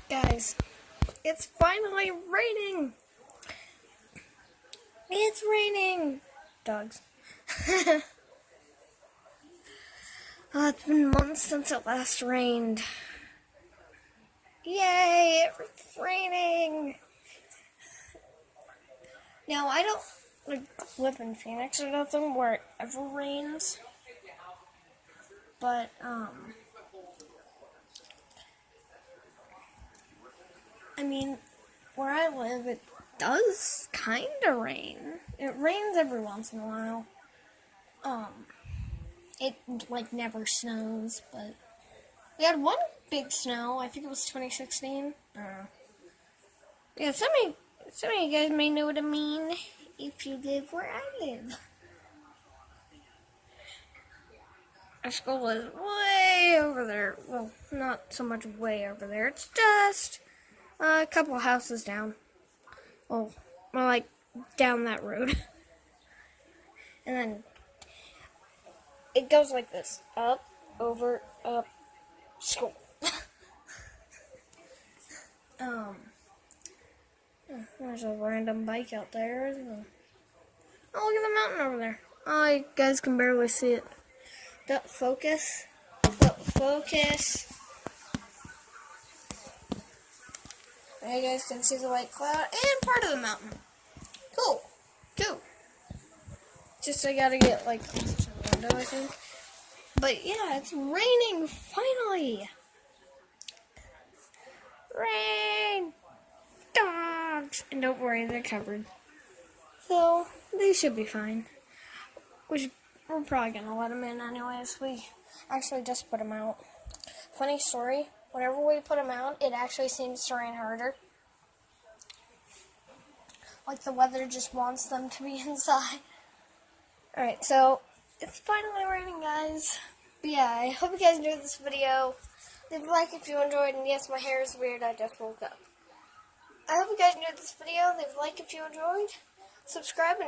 Guys, it's finally raining! It's raining! Dogs. It's been months since it last rained. Yay! It's raining! Now, I don't live in Phoenix or nothing where it ever rains. But, I mean, where I live, it does kind of rain. It rains every once in a while. It, never snows, but we had one big snow. I think it was 2016. Yeah, some of you guys may know what I mean if you live where I live. Our school is way over there. Well, not so much way over there. It's just a couple houses down. Well, more like down that road. And then it goes like this. Up, over, up, school. There's a random bike out there. Oh, look at the mountain over there. Oh, you guys can barely see it. Don't focus. Don't focus. Now you guys can see the white cloud and part of the mountain. Cool. Cool. Just I gotta get closer to the window, I think. But yeah, it's raining finally. Rain. Dogs. And don't worry, they're covered. So they should be fine. We're probably gonna let them in anyways. We actually just put them out. Funny story. Whenever we put them out, it actually seems to rain harder. Like the weather just wants them to be inside. Alright, so it's finally raining, guys. But yeah, I hope you guys enjoyed this video. Leave a like if you enjoyed, and yes, my hair is weird, I just woke up. I hope you guys enjoyed this video. Leave a like if you enjoyed. Subscribe and